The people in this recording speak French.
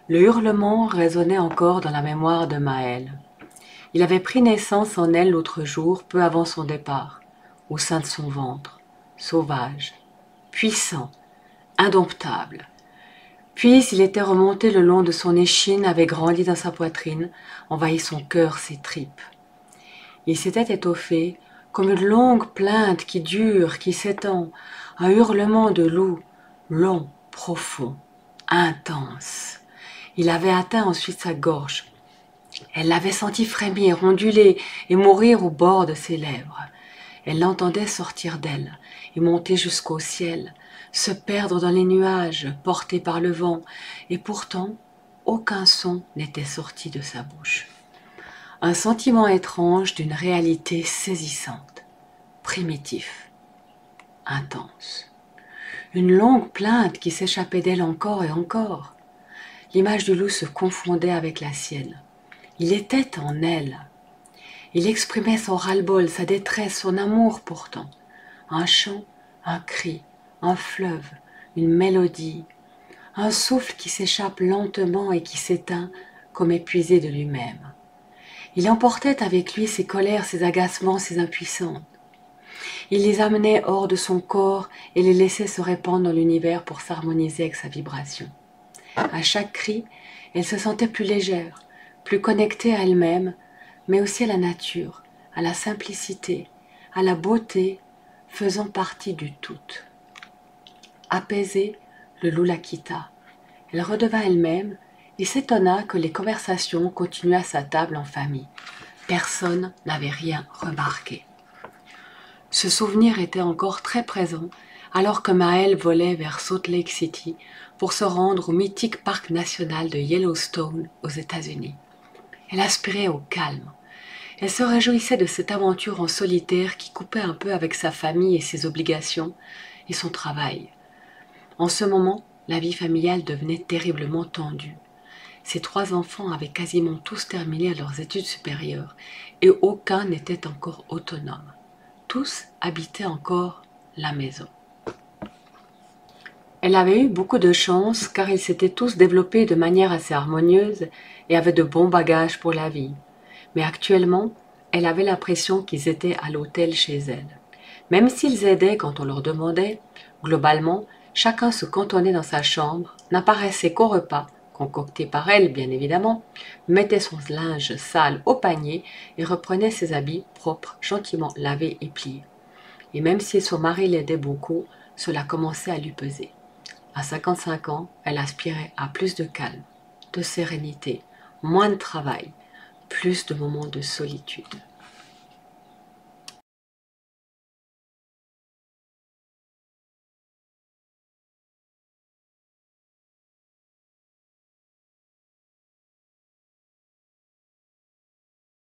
Le hurlement résonnait encore dans la mémoire de Maël. Il avait pris naissance en elle l'autre jour, peu avant son départ, au sein de son ventre, sauvage, puissant, indomptable. Puis il était remonté le long de son échine, avait grandi dans sa poitrine, envahi son cœur, ses tripes. Il s'était étoffé comme une longue plainte qui dure, qui s'étend, un hurlement de loup, long, profond, intense. Il avait atteint ensuite sa gorge. Elle l'avait senti frémir, onduler et mourir au bord de ses lèvres. Elle l'entendait sortir d'elle et monter jusqu'au ciel, se perdre dans les nuages, porté par le vent, et pourtant aucun son n'était sorti de sa bouche. Un sentiment étrange d'une réalité saisissante, primitif, intense. Une longue plainte qui s'échappait d'elle encore et encore. L'image du loup se confondait avec la sienne. Il était en elle. Il exprimait son ras-le-bol, sa détresse, son amour pourtant. Un chant, un cri, un fleuve, une mélodie, un souffle qui s'échappe lentement et qui s'éteint comme épuisé de lui-même. Il emportait avec lui ses colères, ses agacements, ses impuissances. Il les amenait hors de son corps et les laissait se répandre dans l'univers pour s'harmoniser avec sa vibration. À chaque cri, elle se sentait plus légère, plus connectée à elle-même, mais aussi à la nature, à la simplicité, à la beauté, faisant partie du tout. Apaisée, le loup la quitta. Elle redevint elle-même et s'étonna que les conversations continuaient à sa table en famille. Personne n'avait rien remarqué. Ce souvenir était encore très présent alors que Maël volait vers Salt Lake City pour se rendre au mythique parc national de Yellowstone aux États-Unis. Elle aspirait au calme. Elle se réjouissait de cette aventure en solitaire qui coupait un peu avec sa famille et ses obligations et son travail. En ce moment, la vie familiale devenait terriblement tendue. Ses 3 enfants avaient quasiment tous terminé leurs études supérieures et aucun n'était encore autonome. Tous habitaient encore la maison. Elle avait eu beaucoup de chance car ils s'étaient tous développés de manière assez harmonieuse et avaient de bons bagages pour la vie. Mais actuellement, elle avait l'impression qu'ils étaient à l'hôtel chez elle. Même s'ils aidaient quand on leur demandait, globalement, chacun se cantonnait dans sa chambre, n'apparaissait qu'au repas, concocté par elle bien évidemment, mettait son linge sale au panier et reprenait ses habits propres, gentiment lavés et pliés. Et même si son mari l'aidait beaucoup, cela commençait à lui peser. À 55 ans, elle aspirait à plus de calme, de sérénité, moins de travail, plus de moments de solitude.